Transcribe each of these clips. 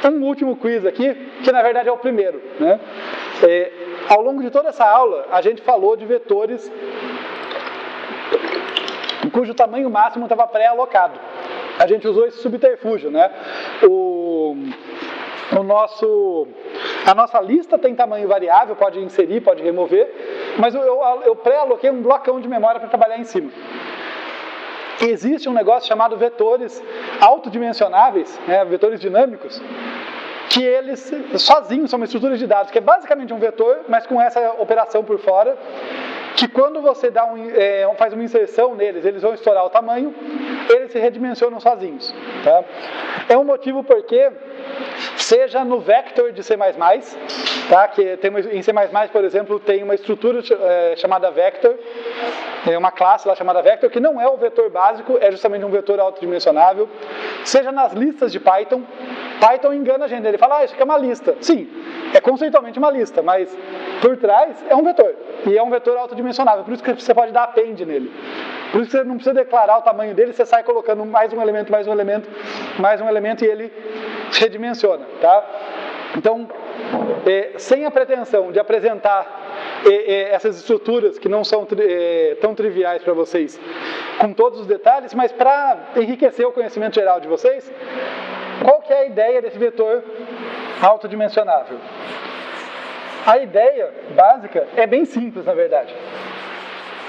Um último quiz aqui, que na verdade é o primeiro, né? Ao longo de toda essa aula, a gente falou de vetores cujo tamanho máximo estava pré-alocado. A gente usou esse subterfúgio, né? A nossa lista tem tamanho variável, pode inserir, pode remover, mas eu pré-aloquei um blocão de memória para trabalhar em cima. Existe um negócio chamado vetores autodimensionáveis, né, vetores dinâmicos, que eles sozinhos são uma estrutura de dados, que é basicamente um vetor, mas com essa operação por fora, que quando você faz uma inserção neles, eles vão estourar o tamanho, eles se redimensionam sozinhos. Tá? É um motivo porque, seja no vector de C++, tá? Que em C++, por exemplo, tem uma estrutura chamada vector, uma classe lá chamada vector, que não é o vetor básico, é justamente um vetor autodimensionável. Seja nas listas de Python engana a gente, ele fala, isso aqui é uma lista. Sim, é conceitualmente uma lista, mas por trás é um vetor, e é um vetor autodimensionável, por isso que você pode dar append nele. Por isso que você não precisa declarar o tamanho dele, você sai colocando mais um elemento, mais um elemento, mais um elemento, e ele redimensiona, tá? Então, sem a pretensão de apresentar essas estruturas que não são tão triviais para vocês, com todos os detalhes, mas para enriquecer o conhecimento geral de vocês, qual que é a ideia desse vetor autodimensionável? A ideia básica é bem simples, na verdade.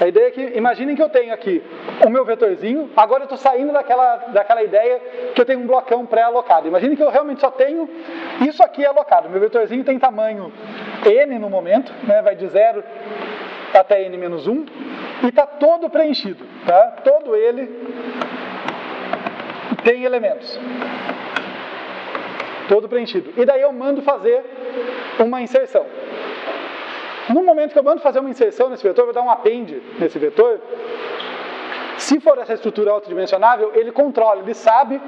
A ideia é que, imaginem que eu tenho aqui o meu vetorzinho, agora eu estou saindo daquela ideia que eu tenho um blocão pré-alocado. Imaginem que eu realmente só tenho isso aqui alocado. Meu vetorzinho tem tamanho n no momento, né, vai de 0 até n-1, e está todo preenchido. Tá? Todo ele tem elementos. Todo preenchido. E daí eu mando fazer uma inserção. No momento que eu mando fazer uma inserção nesse vetor, eu vou dar um append nesse vetor. Se for essa estrutura autodimensionável, ele controla, ele sabe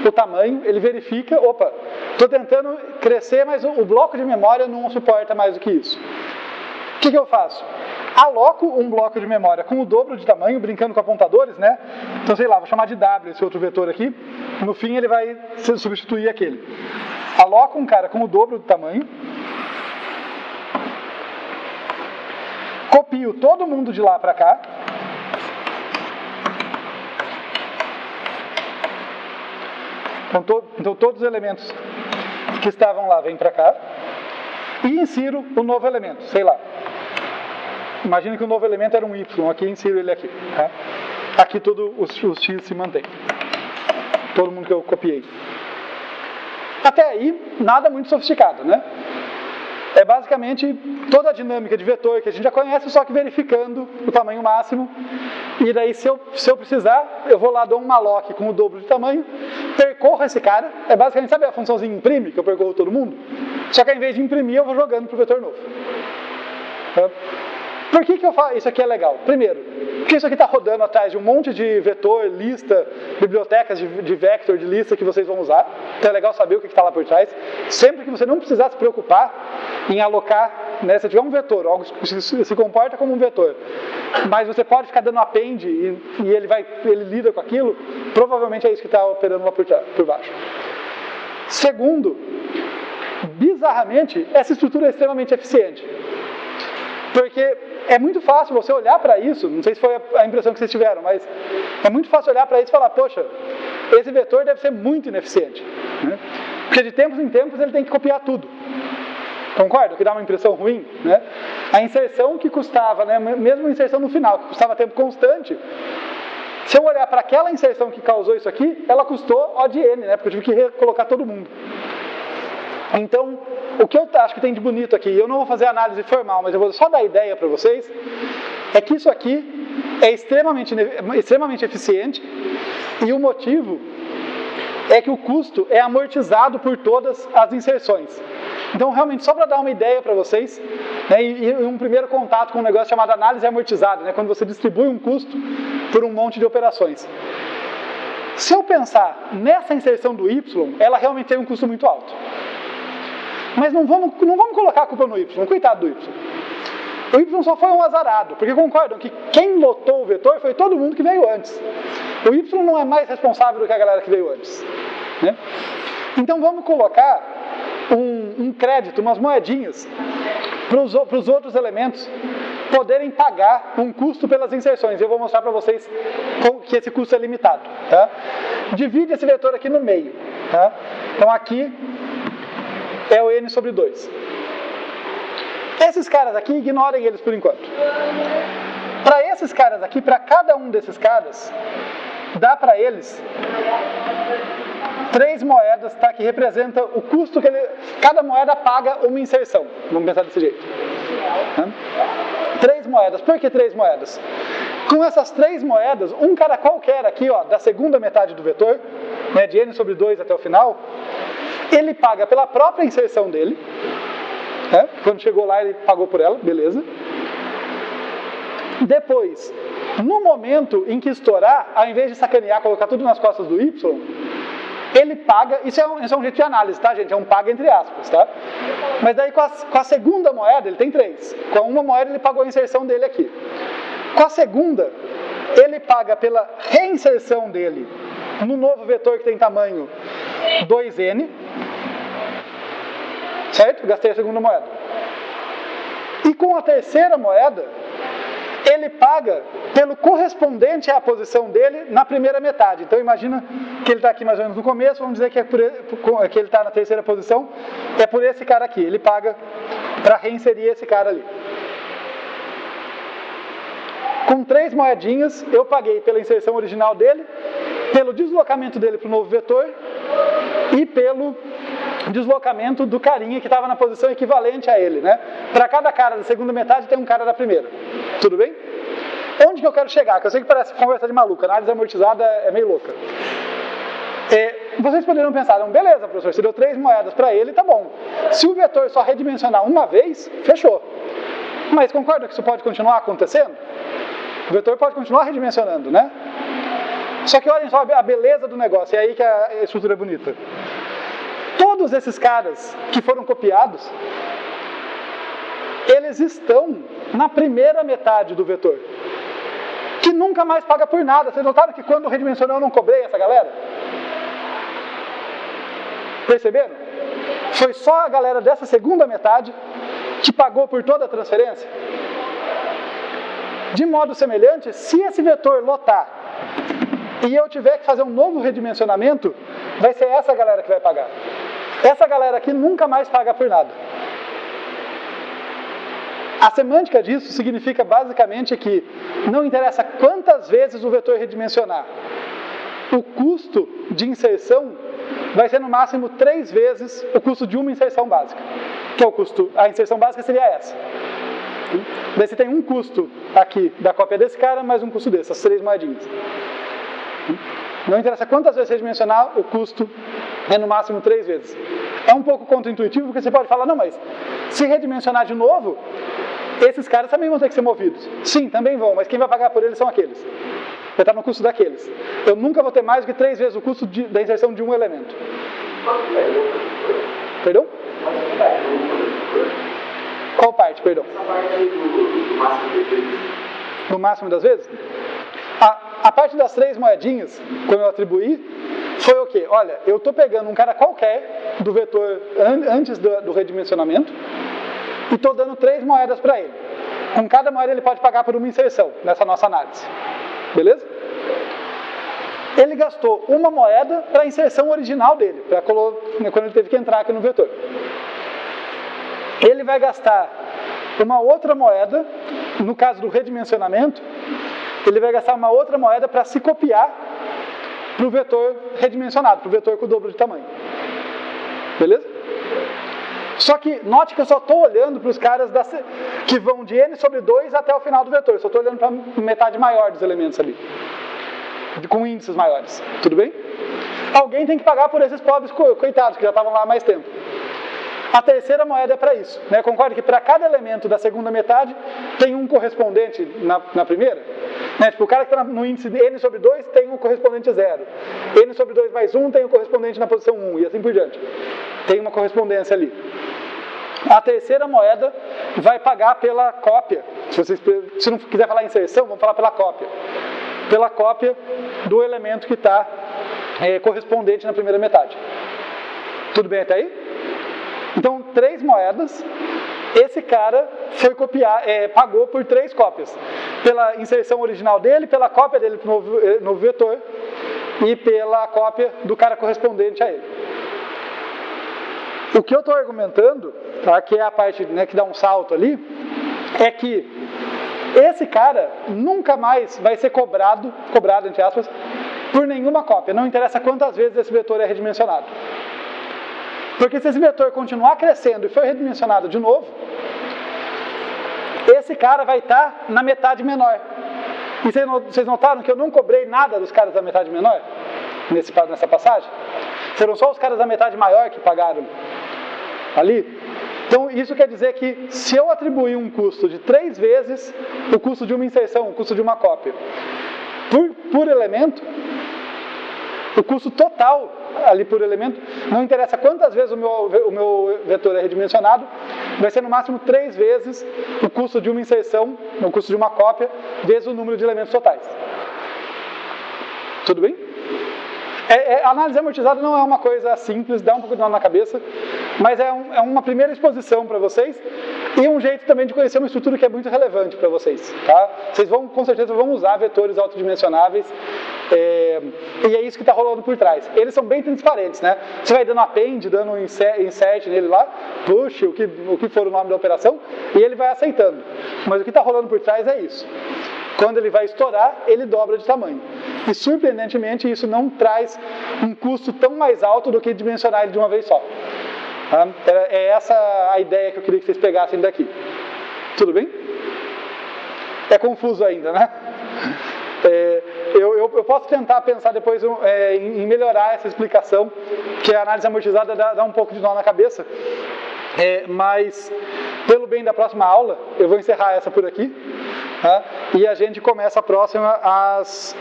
o tamanho, ele verifica, opa, estou tentando crescer, mas o bloco de memória não suporta mais do que isso. O que eu faço? Aloco um bloco de memória com o dobro de tamanho, brincando com apontadores, né? Então, sei lá, vou chamar de W esse outro vetor aqui. No fim, ele vai substituir aquele. Aloco um cara com o dobro do tamanho. Copio todo mundo de lá para cá. Então, todos os elementos que estavam lá vêm para cá. E insiro o novo elemento, sei lá. Imagina que o novo elemento era um Y, aqui insiro ele aqui. Tá? Aqui todos os X se mantém. Todo mundo que eu copiei. Até aí, nada muito sofisticado, né? É basicamente toda a dinâmica de vetor que a gente já conhece, só que verificando o tamanho máximo. E daí, se eu precisar, eu vou lá, dou um malloc com o dobro de tamanho, percorro esse cara. É basicamente, sabe a funçãozinha imprime, que eu percorro todo mundo? Só que ao invés de imprimir, eu vou jogando para o vetor novo. Tá? Por que eu falo isso aqui é legal? Primeiro, porque isso aqui está rodando atrás de um monte de vetor, lista, bibliotecas de vector, de lista que vocês vão usar. Então é legal saber o que está lá por trás. Sempre que você não precisar se preocupar em alocar, né, se tiver um vetor, algo que se comporta como um vetor, mas você pode ficar dando append e ele lida com aquilo, provavelmente é isso que está operando lá por baixo. Segundo, bizarramente, essa estrutura é extremamente eficiente. Porque é muito fácil você olhar para isso, não sei se foi a impressão que vocês tiveram, mas é muito fácil olhar para isso e falar, poxa, esse vetor deve ser muito ineficiente. Né? Porque de tempos em tempos ele tem que copiar tudo. Concorda? O que dá uma impressão ruim. Né? A inserção que custava, né, mesmo a inserção no final, que custava tempo constante, se eu olhar para aquela inserção que causou isso aqui, ela custou O de N, né? Porque eu tive que recolocar todo mundo. Então, o que eu acho que tem de bonito aqui, eu não vou fazer análise formal, mas eu vou só dar ideia para vocês, é que isso aqui é extremamente eficiente, e o motivo é que o custo é amortizado por todas as inserções. Então, realmente, só para dar uma ideia para vocês, né, e um primeiro contato com um negócio chamado análise amortizada, né, quando você distribui um custo por um monte de operações. Se eu pensar nessa inserção do Y, ela realmente tem um custo muito alto. Mas não vamos colocar a culpa no Y, coitado do Y. O Y só foi um azarado, porque concordam que quem lotou o vetor foi todo mundo que veio antes. O Y não é mais responsável do que a galera que veio antes. Né? Então vamos colocar um crédito, umas moedinhas, para os outros elementos poderem pagar um custo pelas inserções. Eu vou mostrar para vocês que esse custo é limitado. Tá? Divide esse vetor aqui no meio. Tá? Então aqui é o n sobre 2. Esses caras aqui, ignorem eles por enquanto. Para esses caras aqui, para cada um desses caras, dá para eles 3 moedas, tá? Que representa o custo que cada moeda paga uma inserção. Vamos pensar desse jeito. Tá? 3 moedas. Por que 3 moedas? Com essas 3 moedas, um cara qualquer aqui, ó, da segunda metade do vetor, né, de n sobre 2 até o final, ele paga pela própria inserção dele. Né? Quando chegou lá, ele pagou por ela, beleza. Depois, no momento em que estourar, ao invés de sacanear, colocar tudo nas costas do Y, ele paga, isso é um jeito de análise, tá, gente? É um paga entre aspas, tá? Mas daí com a segunda moeda, ele tem 3. Com uma moeda ele pagou a inserção dele aqui. Com a segunda, ele paga pela reinserção dele no novo vetor que tem tamanho 2n. Certo? Gastei a segunda moeda. E com a terceira moeda, ele paga pelo correspondente à posição dele na primeira metade. Então imagina que ele está aqui mais ou menos no começo, vamos dizer que ele está na terceira posição, é por esse cara aqui. Ele paga para reinserir esse cara ali. Com 3 moedinhas, eu paguei pela inserção original dele, pelo deslocamento dele para o novo vetor e pelo deslocamento do carinha que estava na posição equivalente a ele, né? Para cada cara da segunda metade tem um cara da primeira. Tudo bem? Onde que eu quero chegar? Que eu sei que parece conversa de maluco, análise amortizada é meio louca. Vocês poderiam pensar, não, beleza, professor, você deu 3 moedas para ele, tá bom. Se o vetor só redimensionar uma vez, fechou. Mas concorda que isso pode continuar acontecendo? O vetor pode continuar redimensionando, né? Só que olhem só a beleza do negócio, é aí que a estrutura é bonita. Todos esses caras que foram copiados, eles estão na primeira metade do vetor, que nunca mais paga por nada. Vocês notaram que quando redimensionou eu não cobrei essa galera? Perceberam? Foi só a galera dessa segunda metade que pagou por toda a transferência. De modo semelhante, se esse vetor lotar e eu tiver que fazer um novo redimensionamento, vai ser essa galera que vai pagar. Essa galera aqui nunca mais paga por nada. A semântica disso significa basicamente que não interessa quantas vezes o vetor redimensionar, o custo de inserção vai ser no máximo 3 vezes o custo de uma inserção básica. Que é o custo, a inserção básica seria essa. Daí você tem um custo aqui da cópia desse cara, mais um custo desse, as 3 moedinhas. Não interessa quantas vezes redimensionar, o custo é no máximo 3 vezes. É um pouco contraintuitivo, porque você pode falar, não, mas se redimensionar de novo, esses caras também vão ter que ser movidos. Sim, também vão, mas quem vai pagar por eles são aqueles. Vai estar no custo daqueles. Eu nunca vou ter mais do que 3 vezes o custo da inserção de um elemento. Perdão? Qual parte, perdão? No máximo das vezes? A parte das 3 moedinhas, quando eu atribuí, foi o quê? Olha, eu estou pegando um cara qualquer do vetor antes do redimensionamento e estou dando 3 moedas para ele. Com cada moeda ele pode pagar por uma inserção nessa nossa análise. Beleza? Ele gastou uma moeda para a inserção original dele, quando ele teve que entrar aqui no vetor. Ele vai gastar uma outra moeda, no caso do redimensionamento, ele vai gastar uma outra moeda para se copiar para o vetor redimensionado, para o vetor com o dobro de tamanho. Beleza? Só que note que eu só estou olhando para os caras que vão de n sobre 2 até o final do vetor. Só estou olhando para a metade maior dos elementos ali, com índices maiores. Tudo bem? Alguém tem que pagar por esses pobres coitados que já estavam lá há mais tempo. A terceira moeda é para isso. Né? Concorda que para cada elemento da segunda metade tem um correspondente na primeira? Né? Tipo, o cara que está no índice de n sobre 2 tem um correspondente 0. N sobre 2 mais 1 tem um correspondente na posição 1 e assim por diante. Tem uma correspondência ali. A terceira moeda vai pagar pela cópia. Se não quiser falar inserção, vamos falar pela cópia. Pela cópia do elemento que está correspondente na primeira metade. Tudo bem até aí? Então, 3 moedas, esse cara foi pagou por 3 cópias. Pela inserção original dele, pela cópia dele para o novo vetor e pela cópia do cara correspondente a ele. O que eu estou argumentando, tá, que é a parte, né, que dá um salto ali, é que esse cara nunca mais vai ser cobrado, entre aspas, por nenhuma cópia. Não interessa quantas vezes esse vetor é redimensionado. Porque se esse vetor continuar crescendo e for redimensionado de novo, esse cara vai estar na metade menor. E vocês notaram que eu não cobrei nada dos caras da metade menor nessa passagem? Foram só os caras da metade maior que pagaram ali. Então isso quer dizer que se eu atribuir um custo de 3 vezes o custo de uma inserção, o custo de uma cópia, por elemento, o custo total ali por elemento, não interessa quantas vezes o meu vetor é redimensionado, vai ser no máximo 3 vezes o custo de uma inserção, o custo de uma cópia, vezes o número de elementos totais. Tudo bem? A análise amortizada não é uma coisa simples, dá um pouco de nó na cabeça, mas é uma primeira exposição para vocês e um jeito também de conhecer uma estrutura que é muito relevante para vocês. Tá? Vocês com certeza vão usar vetores autodimensionáveis e é isso que está rolando por trás. Eles são bem transparentes, né? Você vai dando append, dando um insert nele lá, push, o que for o nome da operação, e ele vai aceitando. Mas o que está rolando por trás é isso. Quando ele vai estourar, ele dobra de tamanho. E surpreendentemente, isso não traz um custo tão mais alto do que dimensionar ele de uma vez só. Tá? É essa a ideia que eu queria que vocês pegassem daqui. Tudo bem? É confuso ainda, né? Eu posso tentar pensar depois em melhorar essa explicação, que a análise amortizada dá um pouco de nó na cabeça. Mas, pelo bem da próxima aula, eu vou encerrar essa por aqui. Tá? E a gente começa a próxima às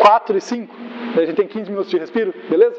4h05. A gente tem 15 minutos de respiro, beleza?